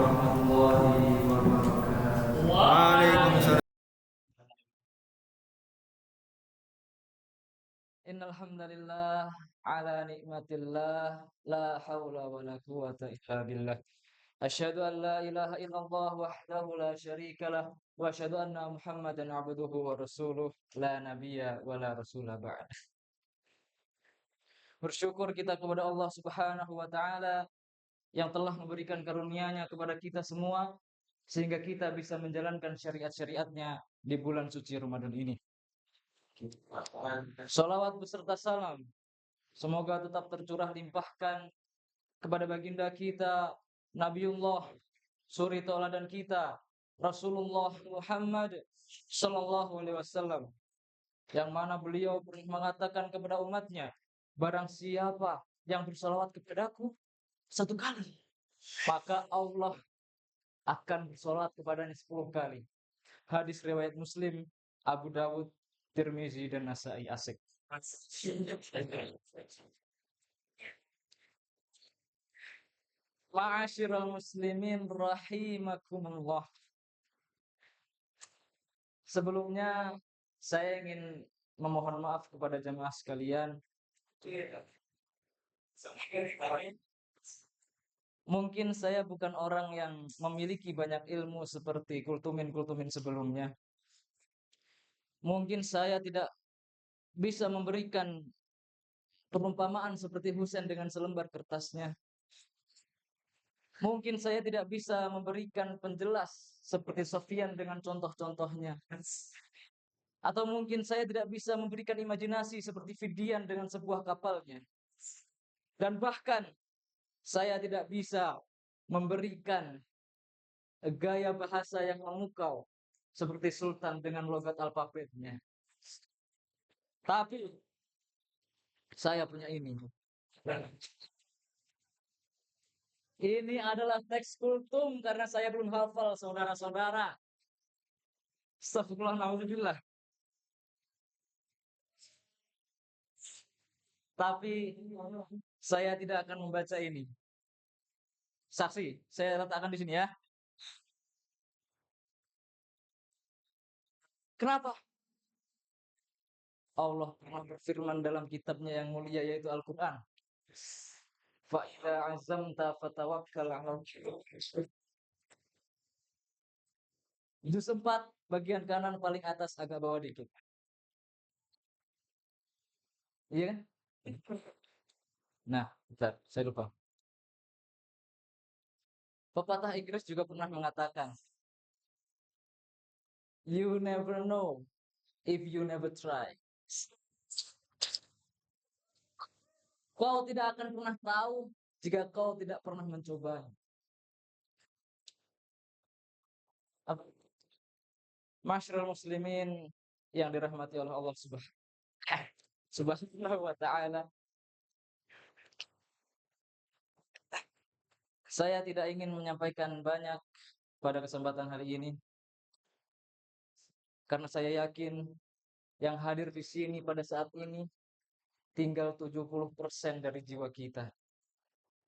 warahmatullahi wabarakatuh. Waalaikumsalam. Innal hamdalillah ala nikmatillah la haula wala quwata illa billah. Asyhadu an la ilaha illallah wahdahu la syarikalah wa asyhadu anna Muhammadan abduhu wa rasuluh la nabiyya wa la rasula ba'd. Bersyukur kita kepada Allah Subhanahu wa taala yang telah memberikan karunia-Nya kepada kita semua sehingga kita bisa menjalankan syariat-syariatnya di bulan suci Ramadan ini. Salawat beserta salam semoga tetap tercurah limpahkan kepada baginda kita Nabiullah suri tauladan kita Rasulullah Muhammad sallallahu alaihi wasallam, yang mana beliau pernah mengatakan kepada umatnya, barang siapa yang bersalawat kepadaku satu kali, maka Allah akan bersalawat kepadanya 10 kali. Hadis riwayat Muslim, Abu Dawud, Tirmizi dan Nasai. Asik. Ma'asyiral muslimin rahimakumullah. Sebelumnya saya ingin memohon maaf kepada jemaah sekalian. Mungkin saya bukan orang yang memiliki banyak ilmu seperti kultumin-kultumin sebelumnya. Mungkin saya tidak bisa memberikan perumpamaan seperti Husain dengan selembar kertasnya. Mungkin saya tidak bisa memberikan penjelas seperti Sofyan dengan contoh-contohnya. Atau mungkin saya tidak bisa memberikan imajinasi seperti Fidian dengan sebuah kapalnya. Dan bahkan saya tidak bisa memberikan gaya bahasa yang memukau seperti Sultan dengan logat alfabetnya. Tapi saya punya ini. Ini adalah teks kultum karena saya belum hafal, saudara-saudara. Astagfirullah, naudzubillah. Tapi saya tidak akan membaca ini. Saksi, saya letakkan di sini ya. Kenapa? Allah pernah berfirman dalam kitabnya yang mulia yaitu Al-Quran. Fa'idha azamta fatawakkal 'alal Juz 4 bagian kanan paling atas agak bawah dikit. Iya kan? Nah, bentar, saya lupa. Pepatah Inggris juga pernah mengatakan, you never know if you never try. Kau tidak akan pernah tahu jika kau tidak pernah mencoba. Masyarul muslimin yang dirahmati oleh Allah Subhanahu wa taala. Saya tidak ingin menyampaikan banyak pada kesempatan hari ini karena saya yakin yang hadir di sini pada saat ini tinggal 70% dari jiwa kita.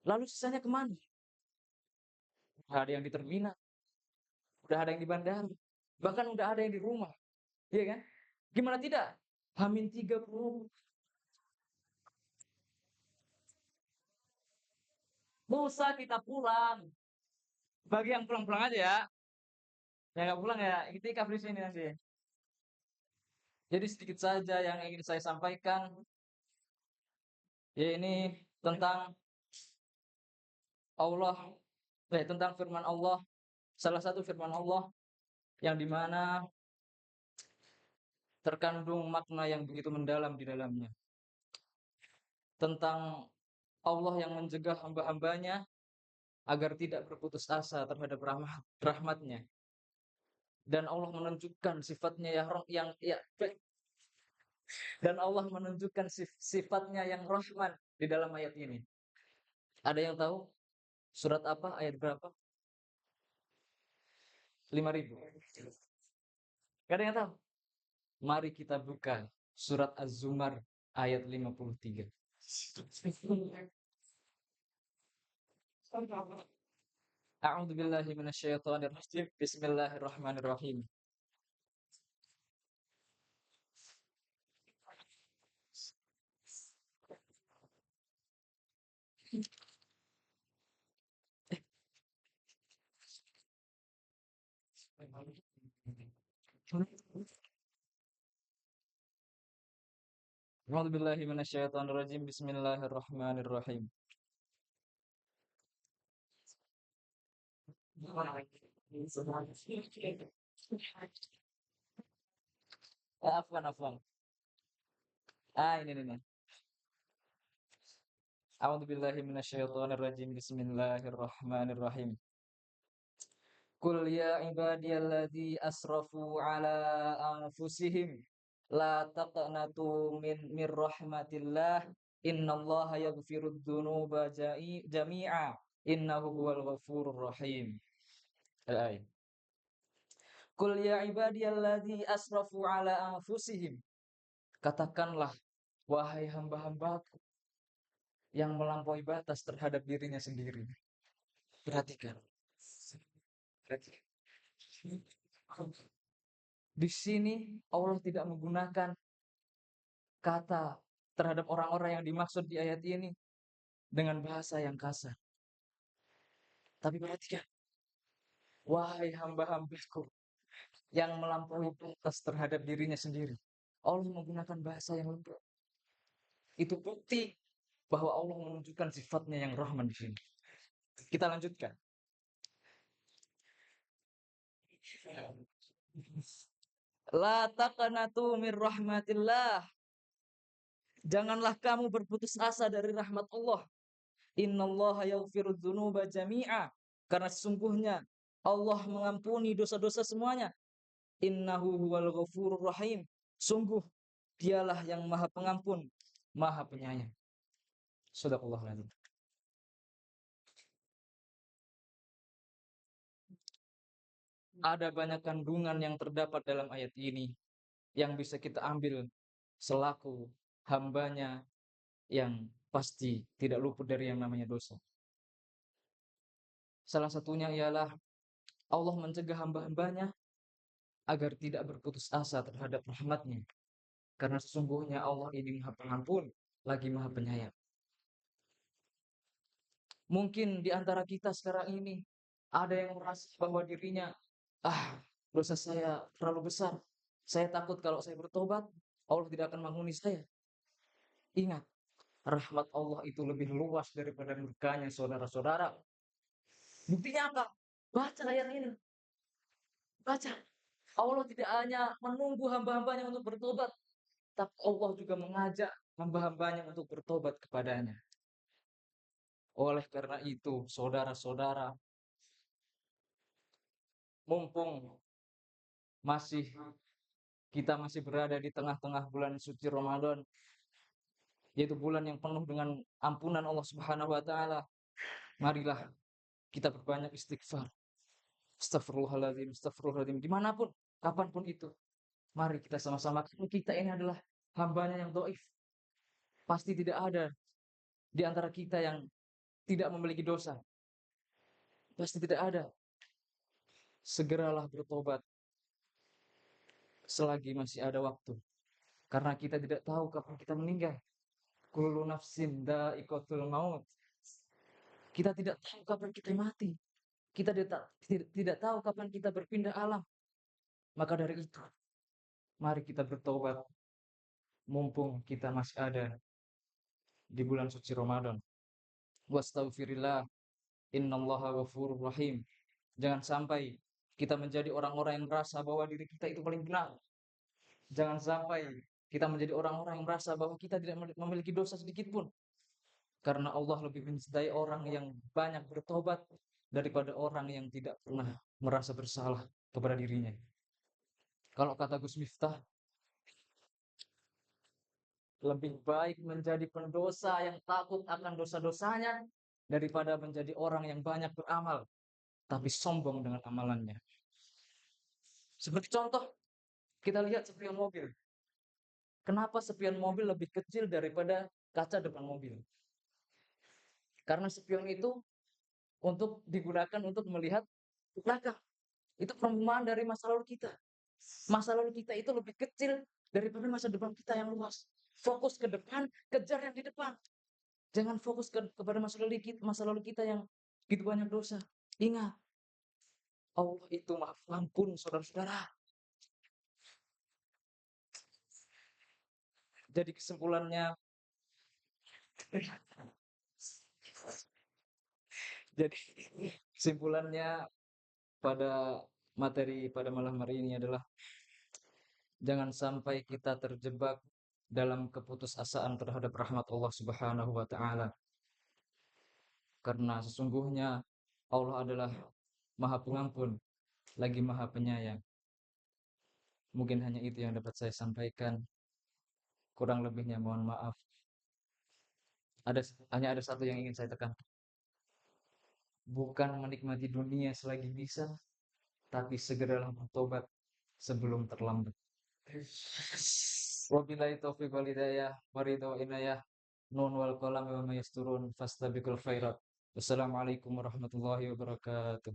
Lalu sisanya kemana? Udah ada yang di terminal, udah ada yang di bandara, bahkan udah ada yang di rumah. Iya kan? Gimana tidak? Hamin 30. Musa kita pulang. Bagi yang pulang-pulang aja ya. Yang nggak pulang ya, iktikaf di sini nanti. Jadi sedikit saja yang ingin saya sampaikan, ya ini tentang Allah, tentang firman Allah, salah satu firman Allah yang dimana terkandung makna yang begitu mendalam di dalamnya. Tentang Allah yang mencegah hamba-hambanya agar tidak berputus asa terhadap rahmatnya. Dan Allah menunjukkan sifatnya dan Allah menunjukkan sifatnya yang Rahman di dalam ayat ini. Ada yang tahu surat apa, ayat berapa? 5.000. Gak ada yang tahu? Mari kita buka surat Az-Zumar ayat 53. A'udzu billahi minasyaitonir rajim. Bismillahirrahmanirrahim. A'udzu billahi minasyaitonir rajim. Bismillahirrahmanirrahim. Afwan, afwan. Ini. A'udzu billahi minasyaitonir rajim. Bismillahirrahmanirrahim. Qul ya ibadiyalladzi asrafu ala anfusihim la taqnatu min rahmatillah innallaha yaghfirud dzunuba jami'a innahu huwal ghafurur rahim. Al-ayat. Qul ya ibadiyalladzi asrafu ala anfusihim. Katakanlah, wahai hamba-hambaku yang melampaui batas terhadap dirinya sendiri. Perhatikan. Perhatikan. Di sini Allah tidak menggunakan kata terhadap orang-orang yang dimaksud di ayat ini dengan bahasa yang kasar. Tapi perhatikan, wahai hamba-hambaku yang melampaui batas terhadap dirinya sendiri. Allah menggunakan bahasa yang lembut. Itu bukti bahwa Allah menunjukkan sifatnya yang Rahman di sini. Kita lanjutkan. La taqnatu mir rahmatillah. Janganlah kamu berputus asa dari rahmat Allah. Innallaha yaghfirudz dzunuba jami'a. Karena sesungguhnya Allah mengampuni dosa-dosa semuanya. Innahu huwal ghafurur rahim. Sungguh dialah yang Maha Pengampun, Maha Penyayang. Shadaqallahul adzim. Ada banyak kandungan yang terdapat dalam ayat ini yang bisa kita ambil selaku hambanya yang pasti tidak luput dari yang namanya dosa. Salah satunya ialah Allah mencegah hamba-hambanya agar tidak berputus asa terhadap rahmatnya. Karena sesungguhnya Allah ini Maha Pengampun, lagi Maha Penyayang. Mungkin di antara kita sekarang ini ada yang merasa bahwa dirinya, dosa saya terlalu besar. Saya takut kalau saya bertobat, Allah tidak akan mengampuni saya. Ingat, rahmat Allah itu lebih luas daripada murkanya, saudara-saudara. Buktinya apa? Baca ayat ini. Baca. Allah tidak hanya menunggu hamba-hambanya untuk bertobat, tapi Allah juga mengajak hamba-hambanya untuk bertobat kepadanya. Oleh karena itu, saudara-saudara, mumpung kita masih berada di tengah-tengah bulan suci Ramadan, yaitu bulan yang penuh dengan ampunan Allah Subhanahu wa taala, marilah kita perbanyak istighfar. Astagfirullahaladzim, astagfirullahaladzim, dimanapun, kapanpun itu. Mari kita sama-sama, kita ini adalah hambanya yang dhaif. Pasti tidak ada di antara kita yang tidak memiliki dosa. Pasti tidak ada. Segeralah bertobat selagi masih ada waktu. Karena kita tidak tahu kapan kita meninggal. Kullu nafsin dha'iqatul maut. Kita tidak tahu kapan kita mati. Kita tidak tahu kapan kita berpindah alam. Maka dari itu, mari kita bertobat mumpung kita masih ada di bulan suci Ramadan. Wastaghfirillah, innallaha ghafurur rahim. Jangan sampai kita menjadi orang-orang yang merasa bahwa diri kita itu paling benar. Jangan sampai kita menjadi orang-orang yang merasa bahwa kita tidak memiliki dosa sedikit pun. Karena Allah lebih mencintai orang yang banyak bertobat daripada orang yang tidak pernah merasa bersalah kepada dirinya. Kalau kata Gus Miftah, lebih baik menjadi pendosa yang takut akan dosa-dosanya daripada menjadi orang yang banyak beramal tapi sombong dengan amalannya. Seperti contoh, kita lihat spion mobil. Kenapa spion mobil lebih kecil daripada kaca depan mobil? Karena spion itu untuk digunakan untuk melihat ke belakang. Itu perumpamaan dari masa lalu kita. Masa lalu kita itu lebih kecil daripada masa depan kita yang luas. Fokus ke depan, kejar yang di depan. Jangan fokus kepada masa lalu kita yang begitu banyak dosa. Ingat, Allah itu maha pengampun, saudara-saudara. Jadi kesimpulannya, jadi kesimpulannya pada materi pada malam hari ini adalah jangan sampai kita terjebak dalam keputusasaan terhadap rahmat Allah Subhanahu wa taala. Karena sesungguhnya Allah adalah Maha Pengampun, lagi Maha Penyayang. Mungkin hanya itu yang dapat saya sampaikan. Kurang lebihnya mohon maaf. Ada hanya ada satu yang ingin saya tekan. Bukan menikmati dunia selagi bisa, tapi segeralah bertobat sebelum terlambat. Wabillahi taufiq wal hidayah, waridho inayah, nun wal qalam wa ma yasturun, fastabiqul khairat. Wassalamualaikum warahmatullahi wabarakatuh.